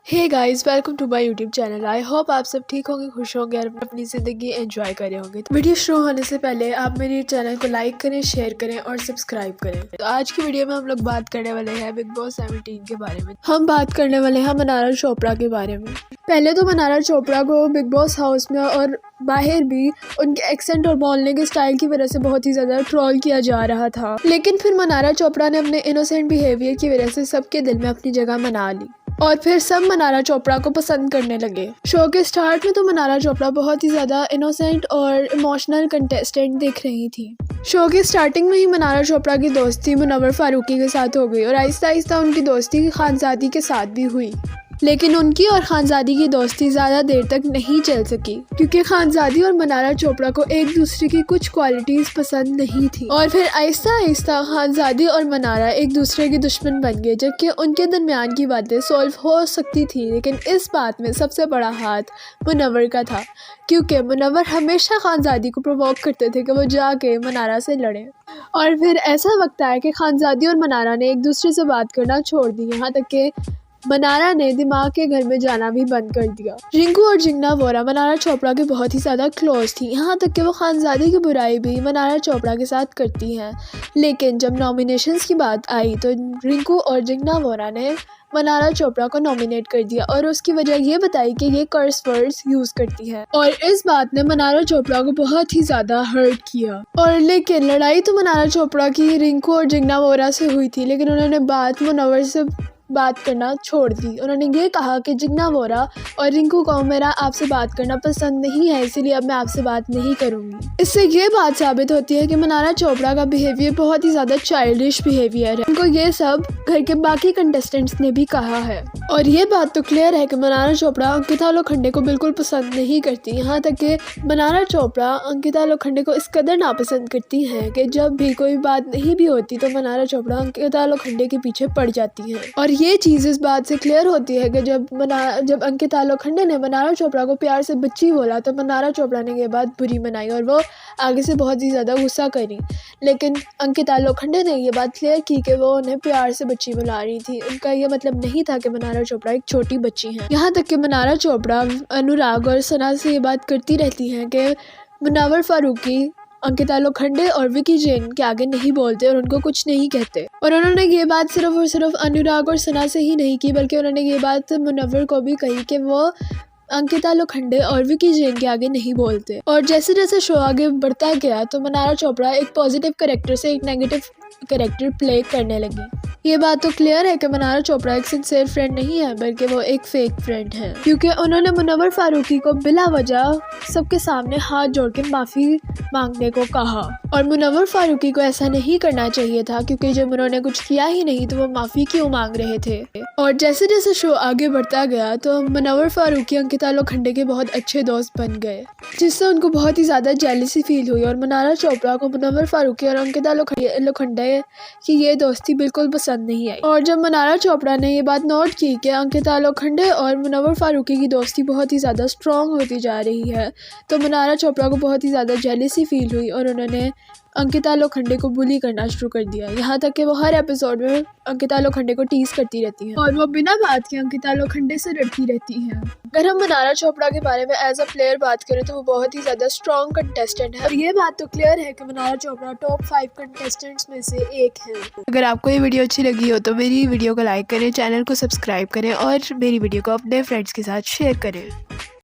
Hey guys, welcome to my YouTube channel. I hope आप सब ठीक होंगे, खुश होंगे और अपनी ज़िंदगी एंजॉय कर रहे होंगे। तो वीडियो शुरू होने से पहले आप मेरे चैनल को लाइक करें, शेयर करें और सब्सक्राइब करें। तो आज की वीडियो में हम लोग बात करने वाले हैं बिग बॉस 17 के बारे में। हम बात करने वाले हैं मनारा चोपड़ा के बारे में। पहले तो मनारा चोपड़ा को बिग बॉस हाउस में और बाहर भी उनके एक्सेंट और बोलने के स्टाइल की वजह से बहुत ही ज़्यादा ट्रोल किया जा रहा था, लेकिन फिर मनारा चोपड़ा ने अपने इनोसेंट बिहेवियर की वजह से सबके दिल में अपनी जगह बना ली और फिर सब मनारा चोपड़ा को पसंद करने लगे। शो के स्टार्ट में तो मनारा चोपड़ा बहुत ही ज़्यादा इनोसेंट और इमोशनल कंटेस्टेंट दिख रही थी। शो की स्टार्टिंग में ही मनारा चोपड़ा की दोस्ती मुनव्वर फारूकी के साथ हो गई और आहिस्ता आहिस्ता उनकी दोस्ती खानजादी के साथ भी हुई, लेकिन उनकी और खानजादी की दोस्ती ज़्यादा देर तक नहीं चल सकी क्योंकि खानजादी और मनारा चोपड़ा को एक दूसरे की कुछ क्वालिटीज़ पसंद नहीं थी और फिर आहिस्ता आहिस्ता खानजादी और मनारा एक दूसरे के दुश्मन बन गए, जबकि उनके दरमियान की बातें सॉल्व हो सकती थी। लेकिन इस बात में सबसे बड़ा हाथ मुनव्वर का था क्योंकि मुनव्वर हमेशा खानजादी को प्रोवोक करते थे कि वो जाके मनारा से लड़े और फिर ऐसा वक्त आया कि खानजादी और मनारा ने एक दूसरे से बात करना छोड़ दी, यहाँ तक कि मनारा ने दिमाग के घर में जाना भी बंद कर दिया। रिंकू और जिंगना वोरा मनारा चोपड़ा के बहुत ही ज़्यादा क्लोज थी, यहाँ तक कि वो खानजादी की बुराई भी मनारा चोपड़ा के साथ करती हैं। लेकिन जब नॉमिनेशंस की बात आई तो रिंकू और जिंगना वोरा ने मनारा चोपड़ा को नॉमिनेट कर दिया और उसकी वजह ये बताई कि ये कर्स वर्ड्स यूज़ करती है और इस बात ने मनारा चोपड़ा को बहुत ही ज़्यादा हर्ट किया। और लेकिन लड़ाई तो मनारा चोपड़ा की रिंकू और जिंगना वोरा से हुई थी, लेकिन उन्होंने बात मुनव्वर से बात करना छोड़ दी। उन्होंने ये कहा कि जिंगना वोरा और रिंकू को मेरा आपसे बात करना पसंद नहीं है, इसीलिए अब मैं आपसे बात नहीं करूंगी। इससे ये बात साबित होती है कि मनारा चोपड़ा का बिहेवियर बहुत ही ज़्यादा चाइल्डिश बिहेवियर है। उनको ये सब घर के बाकी कंटेस्टेंट्स ने भी कहा है और ये बात तो क्लियर है कि मनारा चोपड़ा अंकिता लोखंडे को बिल्कुल पसंद नहीं करती, यहाँ तक कि मनारा चोपड़ा अंकिता लोखंडे को इस कदर नापसंद करती हैं कि जब भी कोई बात नहीं भी होती तो मनारा चोपड़ा अंकिता लोखंडे के पीछे पड़ जाती हैं। और ये चीज़ इस बात से क्लियर होती है कि जब अंकिता लोखंडे ने मनारा चोपड़ा को प्यार से बच्ची बोला तो मनारा चोपड़ा ने ये बात बुरी मनाई और वो आगे से बहुत ही ज़्यादा गुस्सा करी, लेकिन अंकिता लोखंडे ने ये बात क्लियर की कि वो उन्हें प्यार से बच्ची बुला रही थी। उनका ये मतलब नहीं था कि मनारा चोपड़ा एक छोटी बच्ची है। यहाँ तक कि मनारा चोपड़ा अनुराग और सना से ये बात करती रहती हैं कि मुनव्वर फारूकी अंकिता लोखंडे और विकी जैन के आगे नहीं बोलते और उनको कुछ नहीं कहते। और उन्होंने ये बात सिर्फ और सिर्फ अनुराग और सना से ही नहीं की, बल्कि उन्होंने ये बात मुनव्वर को भी कही कि वो अंकिता लोखंडे और विकी जैन के आगे नहीं बोलते। और जैसे जैसे शो आगे बढ़ता गया तो मनारा चोपड़ा एक पॉजिटिव कैरेक्टर से एक नेगेटिव कैरेक्टर प्ले करने लगी। ये बात तो क्लियर है कि मनारा चोपड़ा एक सिंसियर फ्रेंड नहीं है, बल्कि वो एक फेक फ्रेंड है, क्योंकि उन्होंने मुनव्वर फारूकी को बिला वजह सबके सामने हाथ जोड़ के माफ़ी मांगने को कहा और मुनव्वर फारूकी को ऐसा नहीं करना चाहिए था, क्योंकि जब उन्होंने कुछ किया ही नहीं तो वो माफ़ी क्यों मांग रहे थे। और जैसे जैसे शो आगे बढ़ता गया तो मुनव्वर फारूकी अंकिता लोखंडे के बहुत अच्छे दोस्त बन गए, जिससे उनको बहुत ही ज़्यादा जेलसी फील हुई और मनारा चोपड़ा को मुनव्वर फारूकी और अंकिता लोखंडे की ये दोस्ती बिल्कुल पसंद नहीं आई। और जब मनारा चोपड़ा ने ये बात नोट की कि अंकिता लोखंडे और मुनव्वर फारूकी की दोस्ती बहुत ही ज़्यादा स्ट्रॉन्ग होती जा रही है तो मनारा चोपड़ा को बहुत ही ज़्यादा जेलसी फील हुई और उन्होंने अंकिता लोखंडे को बुली करना शुरू कर दिया, यहाँ तक कि वो हर एपिसोड में अंकिता लोखंडे को टीज करती रहती हैं और वो बिना बात के अंकिता लोखंडे से लड़ती रहती हैं। अगर हम मनारा चोपड़ा के बारे में एज अ प्लेयर बात करें तो वो बहुत ही ज़्यादा स्ट्रॉन्ग कंटेस्टेंट है और ये बात तो क्लियर है कि मनारा चोपड़ा टॉप 5 कंटेस्टेंट्स में से एक है। अगर आपको ये वीडियो अच्छी लगी हो तो मेरी वीडियो को लाइक करें, चैनल को सब्सक्राइब करें और मेरी वीडियो को अपने फ्रेंड्स के साथ शेयर करें।